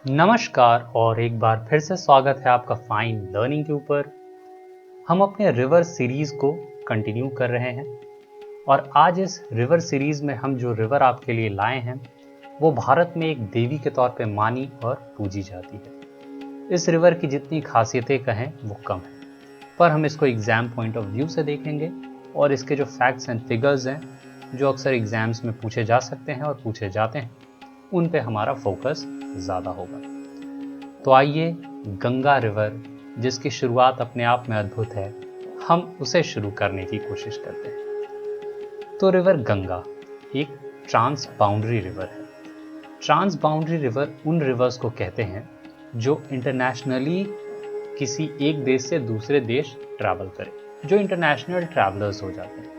नमस्कार और एक बार फिर से स्वागत है आपका फाइन लर्निंग के ऊपर। हम अपने रिवर सीरीज को कंटिन्यू कर रहे हैं और आज इस रिवर सीरीज में हम जो रिवर आपके लिए लाए हैं वो भारत में एक देवी के तौर पे मानी और पूजी जाती है। इस रिवर की जितनी खासियतें कहें वो कम है, पर हम इसको एग्जाम पॉइंट ऑफ व्यू से देखेंगे और इसके जो फैक्ट्स एंड फिगर्स हैं जो अक्सर एग्जाम्स में पूछे जा सकते हैं और पूछे जाते हैं उन पे हमारा फोकस ज़्यादा होगा। तो आइए गंगा रिवर, जिसकी शुरुआत अपने आप में अद्भुत है, हम उसे शुरू करने की कोशिश करते हैं। तो रिवर गंगा एक ट्रांस बाउंड्री रिवर है। ट्रांस बाउंड्री रिवर उन रिवर्स को कहते हैं जो इंटरनेशनली किसी एक देश से दूसरे देश ट्रैवल करें, जो इंटरनेशनल ट्रैवलर्स हो जाते हैं,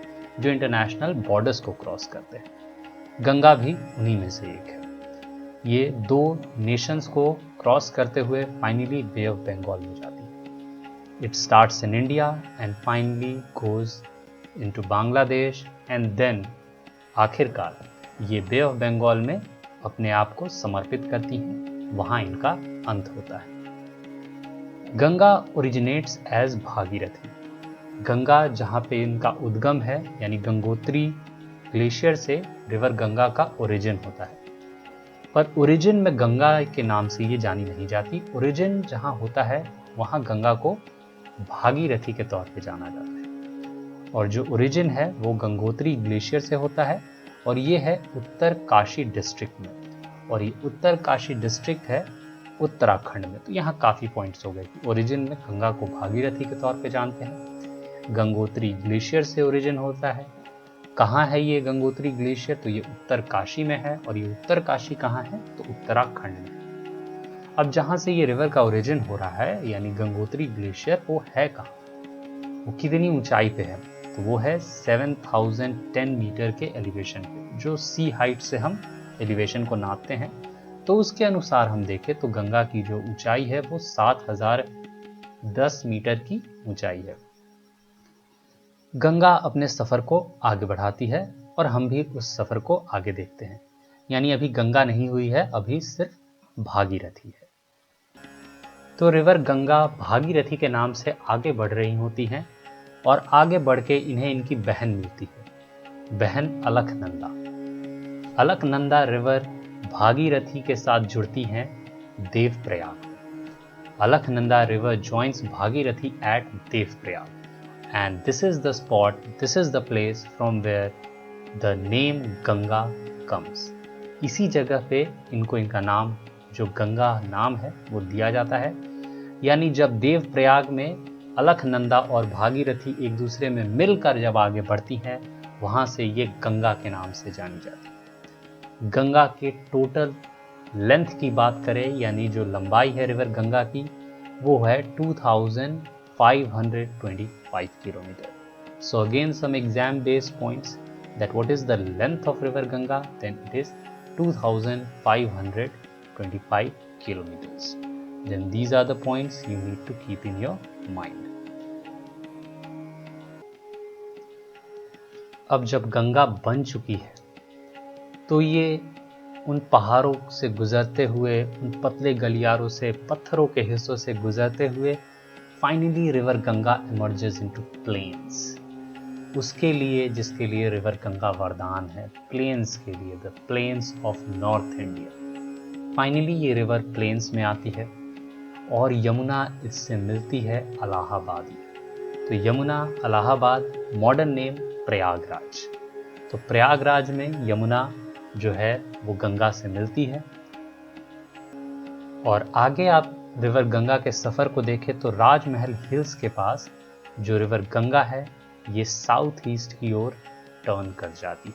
जो इंटरनेशनल बॉर्डर्स को क्रॉस करते हैं। गंगा भी उन्हीं में से एक है। ये दो नेशंस को क्रॉस करते हुए फाइनली बे ऑफ बंगाल में जाती है। It starts in India and finally goes into Bangladesh and then आखिरकार ये बे ऑफ बंगाल में अपने आप को समर्पित करती हैं। वहां इनका अंत होता है। Ganga originates as Bhagirathi. गंगा जहाँ पे इनका उद्गम है यानी गंगोत्री ग्लेशियर से रिवर गंगा का ओरिजिन होता है, पर ओरिजिन में गंगा के नाम से ये जानी नहीं जाती। ओरिजिन जहाँ होता है वहाँ गंगा को भागीरथी के तौर पे जाना जाता है और जो ओरिजिन है वो गंगोत्री ग्लेशियर से होता है और ये है उत्तर काशी डिस्ट्रिक्ट में, और ये उत्तर काशी डिस्ट्रिक्ट है उत्तराखंड में। तो यहाँ काफ़ी पॉइंट्स हो गए कि ओरिजिन में गंगा को भागीरथी के तौर पे जानते हैं, गंगोत्री ग्लेशियर से ओरिजिन होता है। कहाँ है ये गंगोत्री ग्लेशियर? तो ये उत्तर काशी में है, और ये उत्तर काशी कहाँ है? तो उत्तराखंड में। अब जहाँ से ये रिवर का ओरिजिन हो रहा है यानी गंगोत्री ग्लेशियर, वो है कहाँ, वो कितनी ऊंचाई पे है? तो वो है 7010 मीटर के एलिवेशन पे। जो सी हाइट से हम एलिवेशन को नापते हैं तो उसके अनुसार हम देखें तो गंगा की जो ऊंचाई है वो 7010 मीटर की ऊंचाई है। गंगा अपने सफ़र को आगे बढ़ाती है और हम भी उस सफ़र को आगे देखते हैं। यानी अभी गंगा नहीं हुई है, अभी सिर्फ भागीरथी है। तो रिवर गंगा भागीरथी के नाम से आगे बढ़ रही होती हैं और आगे बढ़ के इन्हें इनकी बहन मिलती है, बहन अलकनंदा। अलकनंदा रिवर भागीरथी के साथ जुड़ती हैं Devprayag. Alaknanda river joins Bhagirathi at Devprayag and this is the spot, this is the place from where the name Ganga comes। इसी जगह पे इनको इनका नाम जो गंगा नाम है वो दिया जाता है। यानी जब देवप्रयाग में अलकनंदा और भागीरथी एक दूसरे में मिलकर जब आगे बढ़ती हैं, वहाँ से ये गंगा के नाम से जानी जाती है। गंगा के टोटल लेंथ की बात करें यानी जो लंबाई है रिवर गंगा की, वो है 2525 kilometer. So again some exam based points, that what is the length of river Ganga? Then it is 2525 kilometers. Then these are the points you need to keep in your mind. अब जब गंगा बन चुकी है तो ये उन पहाड़ों से गुजरते हुए, उन पतले गलियारों से, पत्थरों के हिस्सों से गुजरते हुए finally river Ganga emerges into plains. उसके लिए जिसके लिए रिवर गंगा वरदान है, प्लेन्स के लिए, the plains of north India. Finally ये रिवर प्लेन्स में आती है और यमुना इससे मिलती है इलाहाबाद में। तो यमुना, इलाहाबाद, मॉडर्न नेम प्रयागराज। तो प्रयागराज में यमुना जो है वो गंगा से मिलती है। और आगे आप रिवर गंगा के सफ़र को देखें तो राजमहल हिल्स के पास जो रिवर गंगा है ये साउथ ईस्ट की ओर टर्न कर जाती है।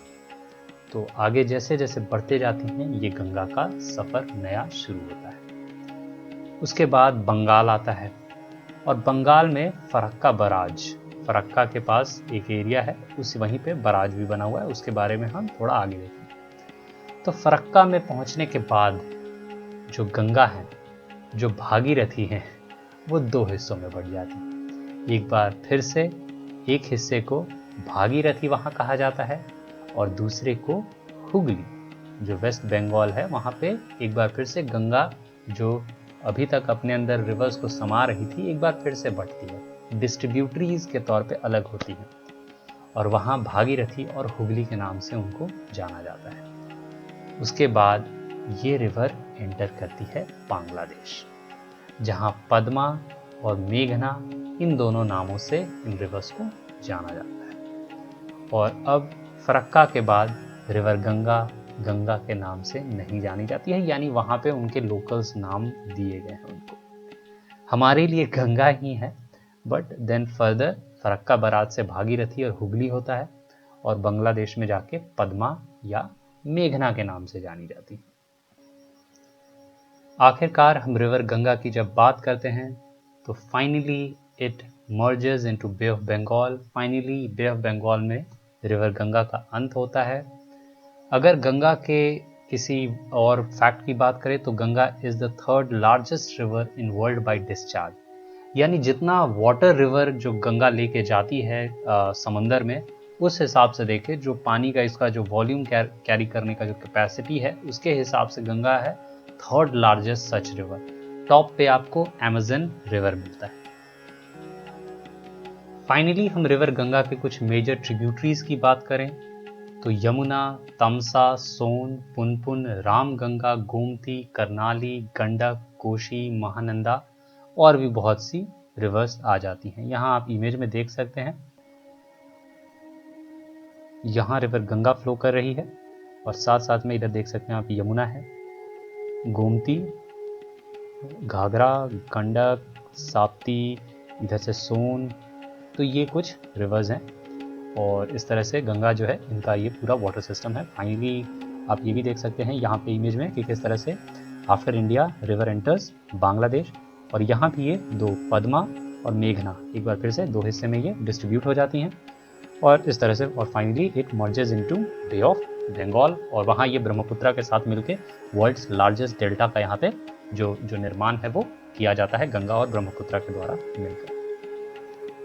तो आगे जैसे जैसे बढ़ते जाती हैं ये गंगा का सफ़र नया शुरू होता है। उसके बाद बंगाल आता है और बंगाल में फरक्का बराज, फरक्का के पास एक एरिया है, उस वहीं पे बराज भी बना हुआ है, उसके बारे में हम थोड़ा आगे देखेंगे। तो फरक्का में पहुंचने के बाद जो गंगा है, जो भागीरथी हैं, वो दो हिस्सों में बढ़ जाती है। एक बार फिर से एक हिस्से को भागीरथी वहाँ कहा जाता है और दूसरे को हुगली, जो वेस्ट बंगाल है, वहाँ पे एक बार फिर से गंगा जो अभी तक अपने अंदर रिवर्स को समा रही थी, एक बार फिर से बढ़ती है, डिस्ट्रीब्यूटरीज के तौर पे अलग होती हैं और वहाँ भागीरथी और हुगली के नाम से उनको जाना जाता है। उसके बाद ये रिवर एंटर करती है बांग्लादेश, जहाँ पद्मा और मेघना इन दोनों नामों से इन रिवर्स को जाना जाता है। और अब फरक्का के बाद रिवर गंगा के नाम से नहीं जानी जाती है, यानी वहाँ पे उनके लोकल्स नाम दिए गए हैं उनको। हमारे लिए गंगा ही है, बट देन फर्दर फरक्का बरात से भागीरथी और हुगली होता है और बांग्लादेश में जाके पद्मा या मेघना के नाम से जानी जाती है। आखिरकार हम रिवर गंगा की जब बात करते हैं तो finally it merges into Bay of Bengal. Finally Bay of Bengal में रिवर गंगा का अंत होता है। अगर गंगा के किसी और फैक्ट की बात करें तो Ganga is the third largest river in world by discharge, यानी जितना वाटर रिवर जो गंगा लेके जाती है समंदर में, उस हिसाब से देखें जो पानी का इसका जो वॉल्यूम कैरी करने का जो कैपेसिटी है, उसके हिसाब से गंगा है थर्ड लार्जेस्ट सच रिवर। टॉप पे आपको अमेज़न रिवर मिलता है। फाइनली हम रिवर गंगा के कुछ मेजर ट्रिब्यूटरीज की बात करें तो यमुना, तमसा, सोन, पुनपुन, रामगंगा, गोमती, करनाली, गंडक, कोशी, महानंदा और भी बहुत सी रिवर्स आ जाती हैं। यहाँ आप इमेज में देख सकते हैं, यहाँ रिवर गंगा फ्लो कर रही है और साथ साथ में इधर देख सकते हैं आप यमुना है, गोमती, घाघरा, गंडक, साप्ती, इधर से सोन, तो ये कुछ रिवर्स हैं और इस तरह से गंगा जो है इनका ये पूरा वाटर सिस्टम है। फाइनली आप ये भी देख सकते हैं यहाँ पे इमेज में कि किस तरह से after India river enters Bangladesh, और यहाँ भी ये दो पद्मा और मेघना एक बार फिर से दो हिस्से में ये डिस्ट्रीब्यूट हो जाती हैं और इस तरह से, और finally it merges into Bay of Bengal और वहाँ ये ब्रह्मपुत्रा के साथ मिलके वर्ल्ड्स लार्जेस्ट डेल्टा का यहाँ पे जो निर्माण है वो किया जाता है गंगा और ब्रह्मपुत्रा के द्वारा मिलकर।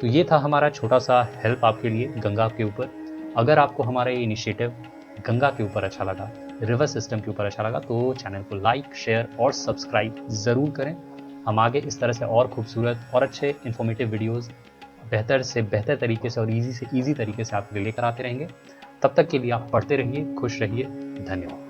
तो ये था हमारा छोटा सा हेल्प आपके लिए गंगा के ऊपर। अगर आपको हमारा ये इनिशिएटिव गंगा के ऊपर अच्छा लगा, रिवर सिस्टम के ऊपर अच्छा लगा, तो चैनल को लाइक, शेयर और सब्सक्राइब ज़रूर करें। हम आगे इस तरह से और खूबसूरत और अच्छे इन्फॉर्मेटिव वीडियोज़ बेहतर से बेहतर तरीके से और ईजी से ईजी तरीके से आपके लिए लेकर आते रहेंगे। तब तक के लिए आप पढ़ते रहिए, खुश रहिए। धन्यवाद।